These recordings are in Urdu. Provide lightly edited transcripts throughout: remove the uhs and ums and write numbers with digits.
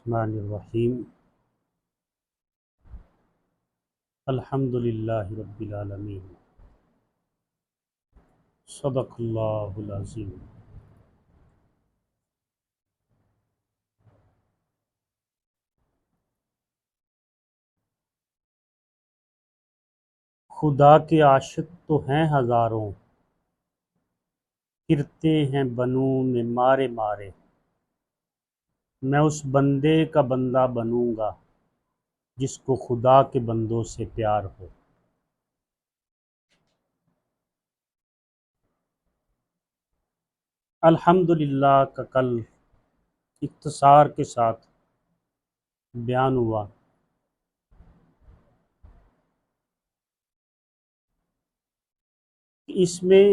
الرحمن الرحیم الحمد للہ رب العالمین صدق اللہ العظیم۔ خدا کے عاشق تو ہیں ہزاروں، پھرتے ہیں بنوں میں مارے مارے، میں اس بندے کا بندہ بنوں گا جس کو خدا کے بندوں سے پیار ہو۔ الحمدللہ کا کل اختصار کے ساتھ بیان ہوا۔ اس میں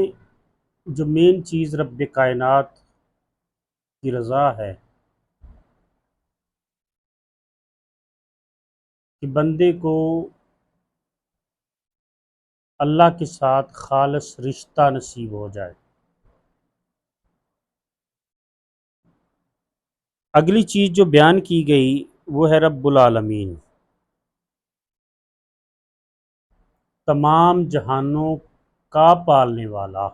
جو مین چیز رب کائنات کی رضا ہے کہ بندے کو اللہ کے ساتھ خالص رشتہ نصیب ہو جائے۔ اگلی چیز جو بیان کی گئی وہ ہے رب العالمین، تمام جہانوں کا پالنے والا۔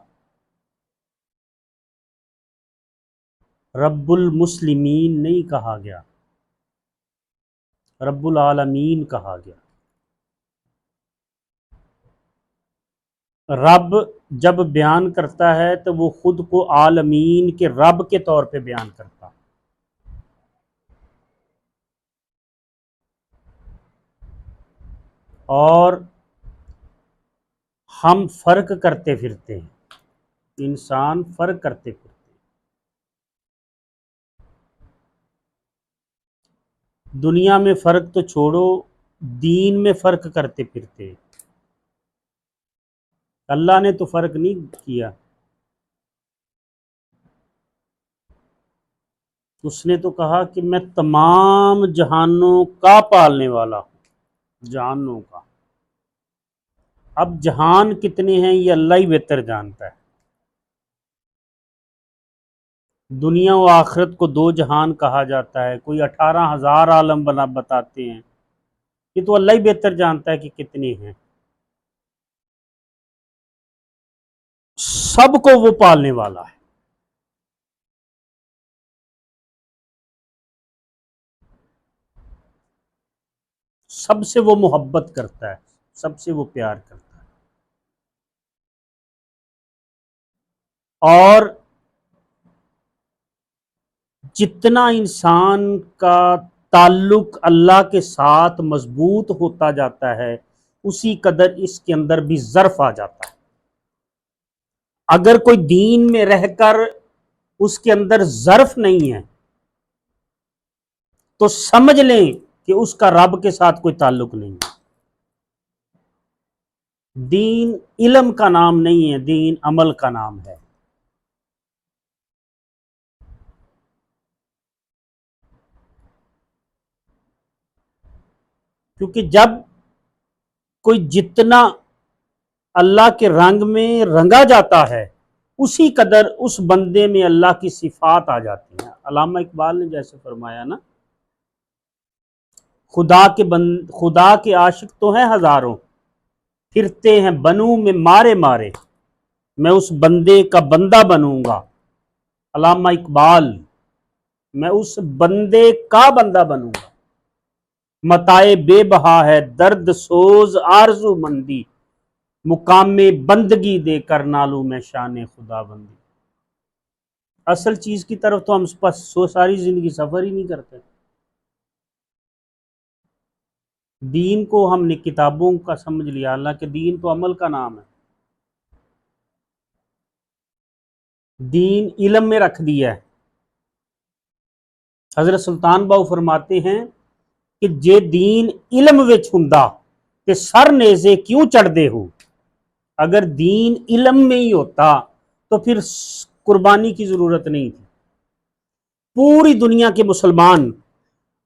رب المسلمین نہیں کہا گیا، رب العالمین کہا گیا۔ رب جب بیان کرتا ہے تو وہ خود کو عالمین کے رب کے طور پہ بیان کرتا۔ اور ہم فرق کرتے پھرتے ہیں، انسان فرق کرتے پھرتے ہیں۔ دنیا میں فرق تو چھوڑو، دین میں فرق کرتے پھرتے ہیں۔ اللہ نے تو فرق نہیں کیا، اس نے تو کہا کہ میں تمام جہانوں کا پالنے والا ہوں، جہانوں کا۔ اب جہان کتنے ہیں یہ اللہ ہی بہتر جانتا ہے۔ دنیا و آخرت کو دو جہان کہا جاتا ہے، کوئی 18,000 عالم بتاتے ہیں، یہ تو اللہ ہی بہتر جانتا ہے کہ کتنے ہیں۔ سب کو وہ پالنے والا ہے۔ سب سے وہ محبت کرتا ہے، سب سے وہ پیار کرتا ہے۔ اور جتنا انسان کا تعلق اللہ کے ساتھ مضبوط ہوتا جاتا ہے اسی قدر اس کے اندر بھی ظرف آ جاتا ہے۔ اگر کوئی دین میں رہ کر اس کے اندر ظرف نہیں ہے تو سمجھ لیں کہ اس کا رب کے ساتھ کوئی تعلق نہیں ہے۔ دین علم کا نام نہیں ہے، دین عمل کا نام ہے۔ کیونکہ جب کوئی جتنا اللہ کے رنگ میں رنگا جاتا ہے اسی قدر اس بندے میں اللہ کی صفات آ جاتی ہیں۔ علامہ اقبال نے جیسے فرمایا نا، خدا کے عاشق تو ہیں ہزاروں، پھرتے ہیں بنوں میں مارے مارے، میں اس بندے کا بندہ بنوں گا۔ علامہ اقبال، میں اس بندے کا بندہ بنوں گا۔ متائے بے بہا ہے درد سوز آرزو مندی، مقام بندگی دے کر نالوں میں شان خدا بندی۔ اصل چیز کی طرف تو ہم ساری زندگی سفر ہی نہیں کرتے۔ دین کو ہم نے کتابوں کا سمجھ لیا، حالانکہ دین تو عمل کا نام ہے۔ دین علم میں رکھ دیا ہے۔ حضرت سلطان باؤ فرماتے ہیں کہ جے دین علم وچ ہوندا تے سر نیزے کیوں چڑھدے ہو۔ اگر دین علم میں ہی ہوتا تو پھر قربانی کی ضرورت نہیں تھی۔ پوری دنیا کے مسلمان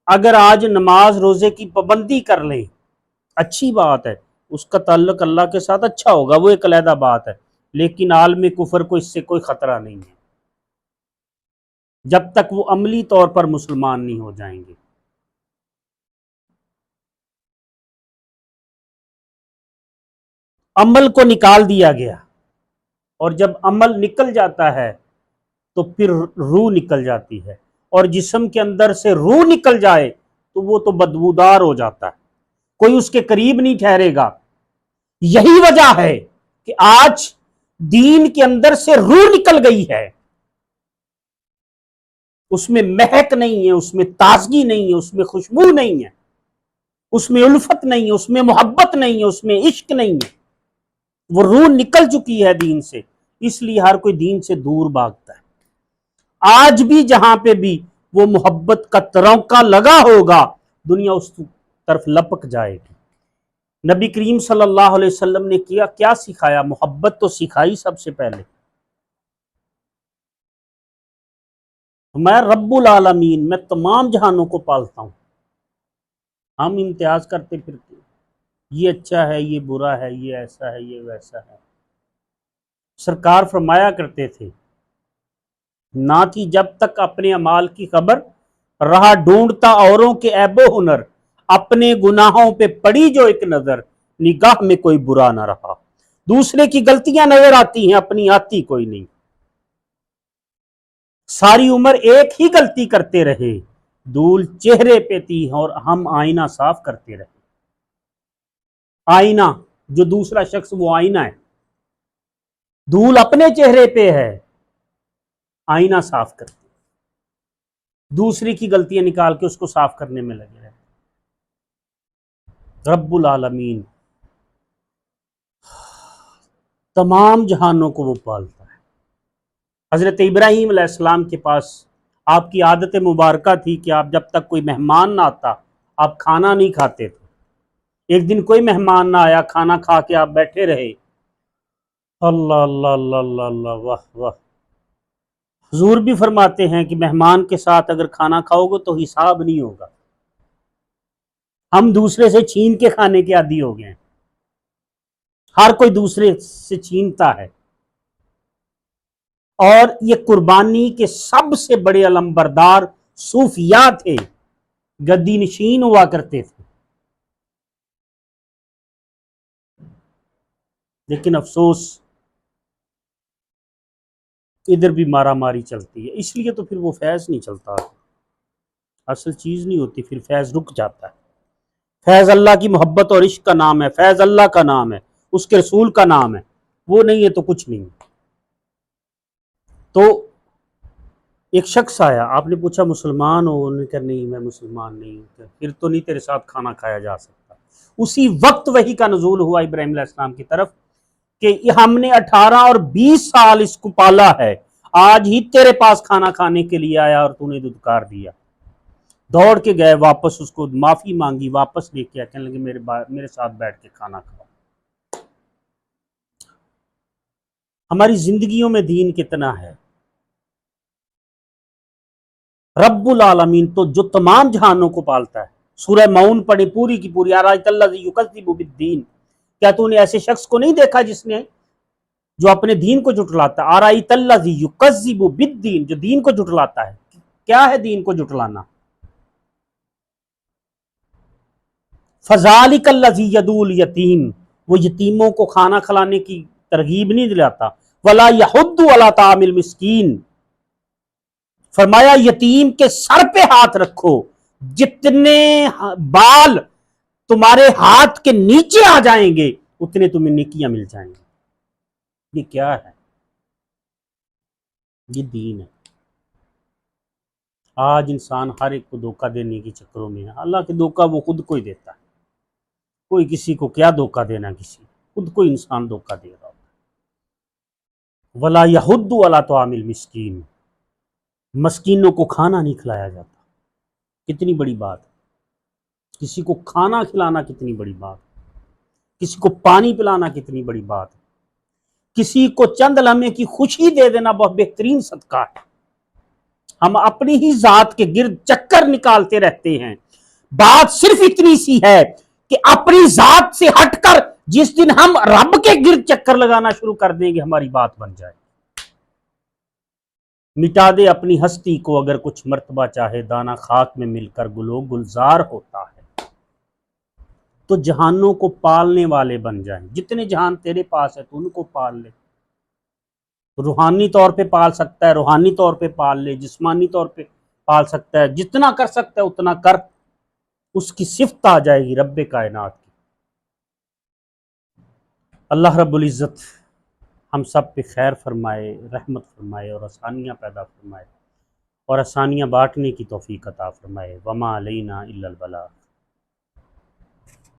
اگر آج نماز روزے کی پابندی کر لیں، اچھی بات ہے، اس کا تعلق اللہ کے ساتھ اچھا ہوگا، وہ ایک علیحدہ بات ہے، لیکن عالم کفر کو اس سے کوئی خطرہ نہیں ہے جب تک وہ عملی طور پر مسلمان نہیں ہو جائیں گے۔ عمل کو نکال دیا گیا، اور جب عمل نکل جاتا ہے تو پھر روح نکل جاتی ہے، اور جسم کے اندر سے روح نکل جائے تو وہ تو بدبودار ہو جاتا ہے، کوئی اس کے قریب نہیں ٹھہرے گا۔ یہی وجہ ہے کہ آج دین کے اندر سے روح نکل گئی ہے، اس میں مہک نہیں ہے، اس میں تازگی نہیں ہے، اس میں خوشبو نہیں ہے، اس میں الفت نہیں ہے، اس میں محبت نہیں ہے، اس میں عشق نہیں ہے، وہ روح نکل چکی ہے دین سے، اس لیے ہر کوئی دین سے دور بھاگتا ہے۔ آج بھی جہاں پہ بھی وہ محبت کا ترونکا لگا ہوگا، دنیا اس طرف لپک جائے گی۔ نبی کریم صلی اللہ علیہ وسلم نے کیا سکھایا؟ محبت تو سکھائی سب سے پہلے۔ میں رب العالمین، میں تمام جہانوں کو پالتا ہوں۔ ہم امتیاز کرتے پھرتے ہیں، یہ اچھا ہے، یہ برا ہے، یہ ایسا ہے، یہ ویسا ہے۔ سرکار فرمایا کرتے تھے، نہ تھی جب تک اپنے اعمال کی خبر، رہا ڈھونڈتا اوروں کے عیب و ہنر، اپنے گناہوں پہ پڑی جو ایک نظر، نگاہ میں کوئی برا نہ رہا۔ دوسرے کی غلطیاں نظر آتی ہیں، اپنی آتی کوئی نہیں۔ ساری عمر ایک ہی غلطی کرتے رہے، دھول چہرے پہ تھی اور ہم آئینہ صاف کرتے رہے۔ آئینہ جو دوسرا شخص، وہ آئینہ ہے، دھول اپنے چہرے پہ ہے، آئینہ صاف کرتے، دوسری کی غلطیاں نکال کے اس کو صاف کرنے میں لگے رہے۔ رب العالمین تمام جہانوں کو وہ پالتا ہے۔ حضرت ابراہیم علیہ السلام کے پاس آپ کی عادت مبارکہ تھی کہ آپ جب تک کوئی مہمان نہ آتا آپ کھانا نہیں کھاتے تھے۔ ایک دن کوئی مہمان نہ آیا، کھانا کھا کے آپ بیٹھے رہے۔ اللہ اللہ اللہ اللہ اللہ، واہ واہ۔ حضور بھی فرماتے ہیں کہ مہمان کے ساتھ اگر کھانا کھاؤ گے تو حساب نہیں ہوگا۔ ہم دوسرے سے چھین کے کھانے کے عادی ہو گئے ہیں، ہر کوئی دوسرے سے چھینتا ہے۔ اور یہ قربانی کے سب سے بڑے علمبردار صوفیاء تھے، گدی نشین ہوا کرتے تھے۔ لیکن افسوس ادھر بھی مارا ماری چلتی ہے، اس لیے تو پھر وہ فیض نہیں چلتا، اصل چیز نہیں ہوتی، پھر فیض رک جاتا ہے۔ فیض اللہ کی محبت اور عشق کا نام ہے، فیض اللہ کا نام ہے، اس کے رسول کا نام ہے، وہ نہیں ہے تو کچھ نہیں۔ تو ایک شخص آیا، آپ نے پوچھا مسلمان ہو؟ انہوں نے کہا نہیں میں مسلمان نہیں ہوں۔ پھر تو نہیں تیرے ساتھ کھانا کھایا جا سکتا۔ اسی وقت وحی کا نزول ہوا ابراہیم علیہ السلام کی طرف کہ ہم نے 18 اور 20 سال اس کو پالا ہے، آج ہی تیرے پاس کھانا کھانے کے لیے آیا اور تو نے دھتکار دیا۔ دوڑ کے گئے واپس، اس کو معافی مانگی، واپس لے کے کہنے لگے میرے ساتھ بیٹھ کے کھانا کھاؤ۔ ہماری زندگیوں میں دین کتنا ہے۔ رب العالمین تو جو تمام جہانوں کو پالتا ہے۔ سورہ معون پڑھی پوری کی پوری، ارائیت الذی یکذب بالدین، کیا تو نے ایسے شخص کو نہیں دیکھا جس نے جو اپنے دین کو جھٹلاتا ہے؟ ارائیت الذی یکذب بالدین، جو دین کو جھٹلاتا ہے۔ کیا ہے دین کو جھٹلانا؟ فذالک الذی یدعو الیتیم، وہ یتیموں کو کھانا کھلانے کی ترغیب نہیں دلاتا۔ ولا یحض علی طعام المسکین، فرمایا یتیم کے سر پہ ہاتھ رکھو، جتنے بال تمہارے ہاتھ کے نیچے آ جائیں گے اتنے تمہیں نیکیاں مل جائیں گی۔ یہ کیا ہے؟ یہ دین ہے۔ آج انسان ہر ایک کو دھوکہ دینے کے چکروں میں ہے، اللہ کے دھوکہ وہ خود کو ہی دیتا ہے۔ کوئی کسی کو کیا دھوکہ دینا، کسی خود کو انسان دھوکہ دے رہا ہوتا ہے۔ ولا یحض علی طعام المسکین، مسکینوں کو کھانا نہیں کھلایا جاتا۔ کتنی بڑی بات ہے، کسی کو کھانا کھلانا کتنی بڑی بات ہے، کسی کو پانی پلانا کتنی بڑی بات ہے، کسی کو چند لمحے کی خوشی دے دینا بہت بہترین صدقہ ہے۔ ہم اپنی ہی ذات کے گرد چکر نکالتے رہتے ہیں۔ بات صرف اتنی سی ہے کہ اپنی ذات سے ہٹ کر جس دن ہم رب کے گرد چکر لگانا شروع کر دیں گے ہماری بات بن جائے۔ مٹا دے اپنی ہستی کو اگر کچھ مرتبہ چاہے، دانا خاک میں مل کر گلو گلزار ہوتا ہے۔ تو جہانوں کو پالنے والے بن جائیں. جتنے جہان تیرے پاس ہے تو ان کو پال لے. روحانی طور پہ پال سکتا ہے روحانی طور پہ پال لے، جسمانی طور پہ پال سکتا ہے، جتنا کر سکتا ہے اتنا کر. اس کی صفت آ جائے گی رب کائنات کی. اللہ رب العزت ہم سب پہ خیر فرمائے، رحمت فرمائے اور آسانیاں پیدا فرمائے اور آسانیاں بانٹنے کی توفیق عطا فرمائے. وما علینا الا البلاغ.